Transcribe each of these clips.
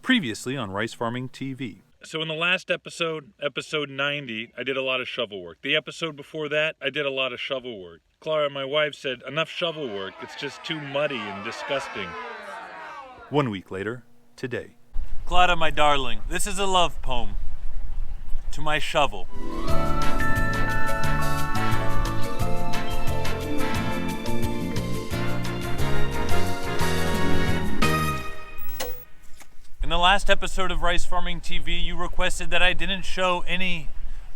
Previously on Rice Farming TV. So in the last episode, episode 90, I did a lot of shovel work. The episode before that, I did a lot of shovel work. Clara, my wife, said, enough shovel work. It's just too muddy and disgusting. 1 week later, today. Clara, my darling, this is a love poem to my shovel. In the last episode of Rice Farming TV, you requested that I didn't show any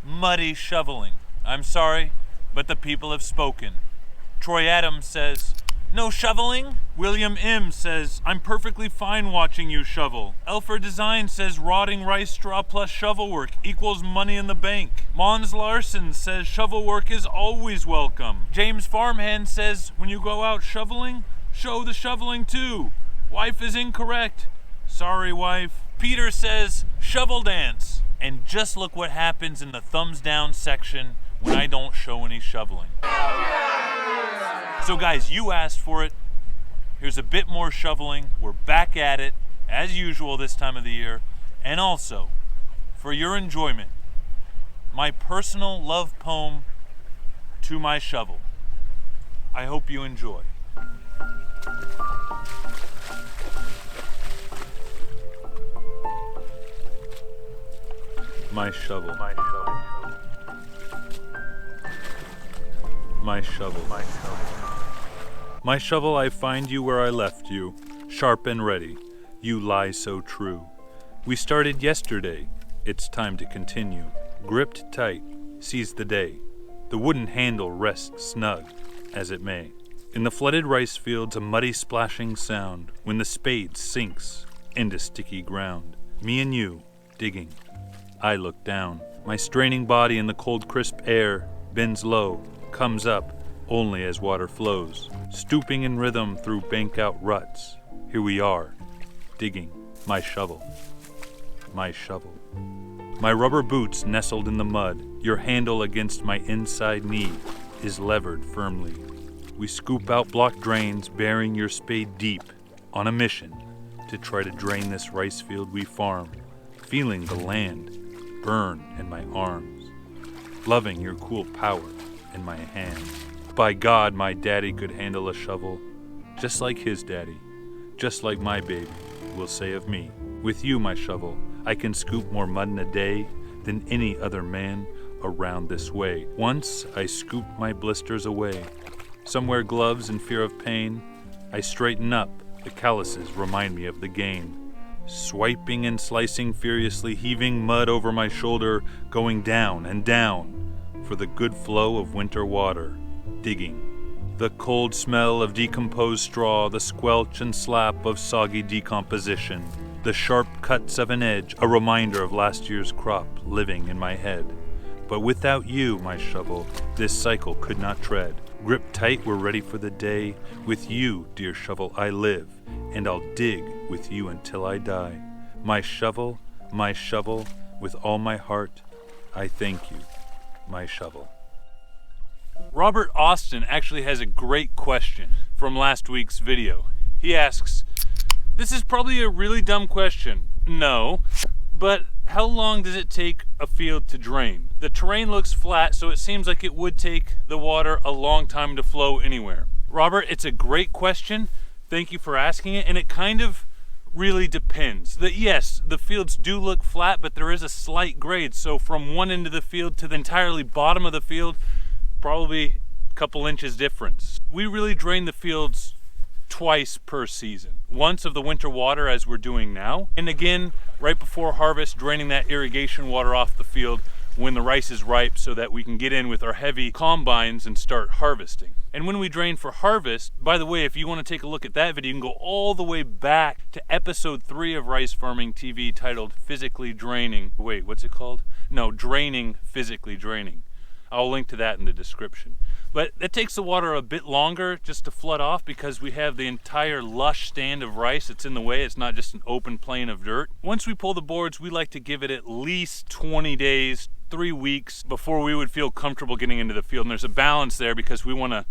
muddy shoveling. I'm sorry, but the people have spoken. Troy Adams says, no shoveling? William M. says, I'm perfectly fine watching you shovel. Elfer Design says rotting rice straw plus shovel work equals money in the bank. Mons Larson says shovel work is always welcome. James Farmhand says, when you go out shoveling, show the shoveling too. Wife is incorrect. Sorry, wife. Peter says, shovel dance. And just look what happens in the thumbs down section when I don't show any shoveling. So guys, you asked for it. Here's a bit more shoveling. We're back at it, as usual this time of the year. And also, for your enjoyment, my personal love poem to my shovel. I hope you enjoy. My shovel. My shovel. My shovel. My shovel. My shovel, I find you where I left you, sharp and ready. You lie so true. We started yesterday. It's time to continue. Gripped tight, seize the day. The wooden handle rests snug, as it may. In the flooded rice fields, a muddy splashing sound when the spade sinks into sticky ground. Me and you, digging. I look down. My straining body in the cold, crisp air bends low, comes up only as water flows, stooping in rhythm through bank-out ruts. Here we are, digging. My shovel. My shovel. My rubber boots nestled in the mud, your handle against my inside knee is levered firmly. We scoop out block drains, bearing your spade deep, on a mission to try to drain this rice field we farm, feeling the land burn in my arms, loving your cool power in my hands. By God, my daddy could handle a shovel, just like his daddy, just like my baby will say of me. With you, my shovel, I can scoop more mud in a day than any other man around this way. Once I scooped my blisters away. Some wear gloves in fear of pain. I straighten up, the calluses remind me of the game. Swiping and slicing furiously, heaving mud over my shoulder, going down and down for the good flow of winter water, digging. The cold smell of decomposed straw, the squelch and slap of soggy decomposition, the sharp cuts of an edge, a reminder of last year's crop living in my head. But without you, my shovel, this cycle could not tread. Grip tight, we're ready for the day. With you, dear shovel, I live, and I'll dig with you until I die. My shovel, with all my heart, I thank you, my shovel. Robert Austin actually has a great question from last week's video. He asks, this is probably a really dumb question. No, but how long does it take a field to drain? The terrain looks flat, so it seems like it would take the water a long time to flow anywhere. Robert, it's a great question. Thank you for asking it, and it kind of really depends. Yes, the fields do look flat, but there is a slight grade, so from one end of the field to the entirely bottom of the field, probably a couple inches difference. We really drain the fields twice per season. Once of the winter water, as we're doing now, and again right before harvest, draining that irrigation water off the field when the rice is ripe so that we can get in with our heavy combines and start harvesting. And when we drain for harvest, by the way, if you want to take a look at that video, you can go all the way back to episode 3 of Rice Farming TV titled Physically Draining. Wait, what's it called? No, Draining, Physically Draining. I'll link to that in the description. But it takes the water a bit longer just to flood off because we have the entire lush stand of rice that's in the way. It's not just an open plain of dirt. Once we pull the boards, we like to give it at least 20 days, 3 weeks before we would feel comfortable getting into the field. And there's a balance there because we want to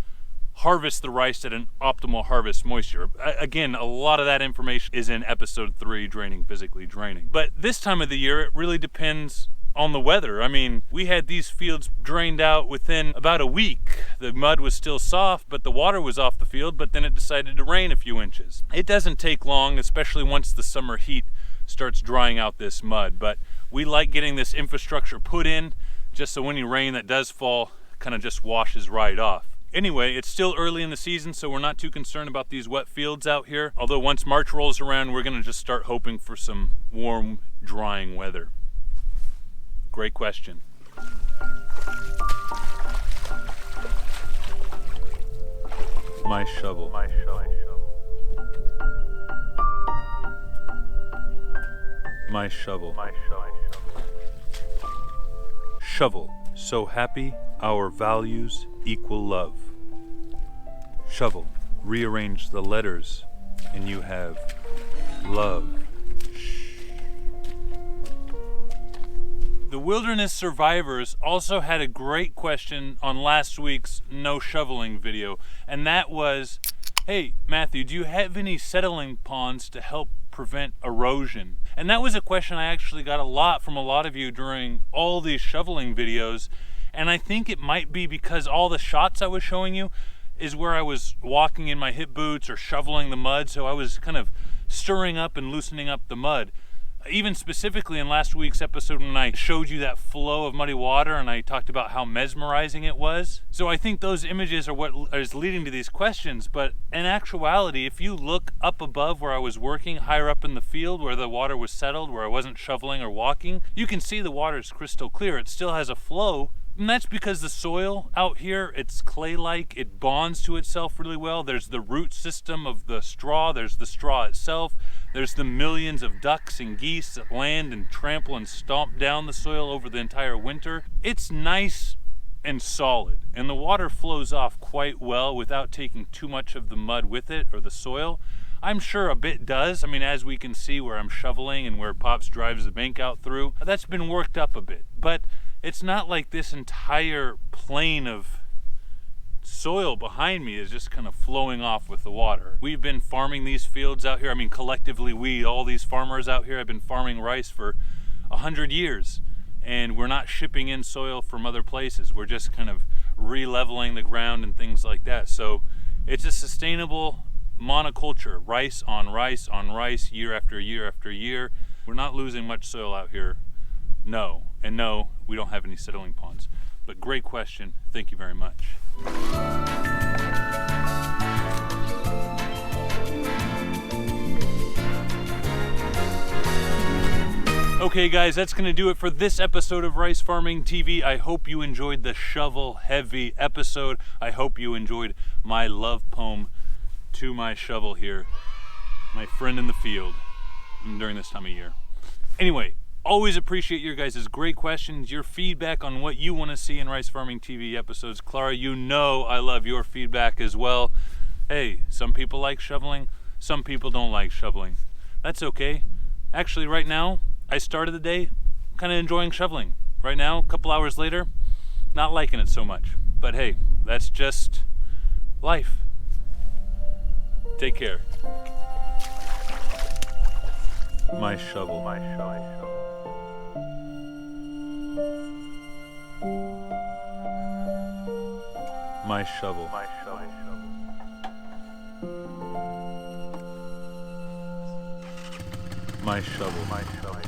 harvest the rice at an optimal harvest moisture. Again, a lot of that information is in episode 3, Draining Physically Draining. But this time of the year, it really depends on the weather. I mean, we had these fields drained out within about a week. The mud was still soft, but the water was off the field, but then it decided to rain a few inches. It doesn't take long, especially once the summer heat starts drying out this mud, but we like getting this infrastructure put in just so any rain that does fall kind of just washes right off. Anyway, it's still early in the season, so we're not too concerned about these wet fields out here. Although once March rolls around, we're gonna just start hoping for some warm, drying weather. Great question. My shovel, my shovel. My shovel, my shovel. Shovel, so happy our values equal love. Shovel, rearrange the letters and you have love. The Wilderness Survivors also had a great question on last week's no shoveling video, and that was, hey Matthew, do you have any settling ponds to help prevent erosion? And that was a question I actually got a lot from a lot of you during all these shoveling videos, and I think it might be because all the shots I was showing you is where I was walking in my hip boots or shoveling the mud, so I was kind of stirring up and loosening up the mud. Even specifically in last week's episode when I showed you that flow of muddy water and I talked about how mesmerizing it was. So I think those images are what is leading to these questions, but in actuality, if you look up above where I was working, higher up in the field where the water was settled, where I wasn't shoveling or walking, you can see the water is crystal clear. It still has a flow, and that's because the soil out here, it's clay-like, it bonds to itself really well. There's the root system of the straw, there's the straw itself, there's the millions of ducks and geese that land and trample and stomp down the soil over the entire winter. It's nice and solid, and the water flows off quite well without taking too much of the mud with it or the soil. I'm sure a bit does. I mean, as we can see where I'm shoveling and where Pops drives the bank out through, that's been worked up a bit. But it's not like this entire plane of soil behind me is just kind of flowing off with the water. We've been farming these fields out here. I mean, collectively, all these farmers out here have been farming rice for 100 years, and we're not shipping in soil from other places. We're just kind of re-leveling the ground and things like that. So it's a sustainable monoculture, rice on rice, year after year after year. We're not losing much soil out here. No, and no, we don't have any settling ponds. But great question. Thank you very much. Okay guys, that's gonna do it for this episode of Rice Farming TV. I hope you enjoyed the shovel-heavy episode. I hope you enjoyed my love poem to my shovel here, my friend in the field during this time of year. Anyway, always appreciate your guys' great questions, your feedback on what you want to see in Rice Farming TV episodes. Clara, you know I love your feedback as well. Hey, some people like shoveling, some people don't like shoveling. That's okay. Actually, right now, I started the day kind of enjoying shoveling. Right now, a couple hours later, not liking it so much. But hey, that's just life. Take care. My shovel, my shovel. My shovel, my shovel. My shovel, my shovel.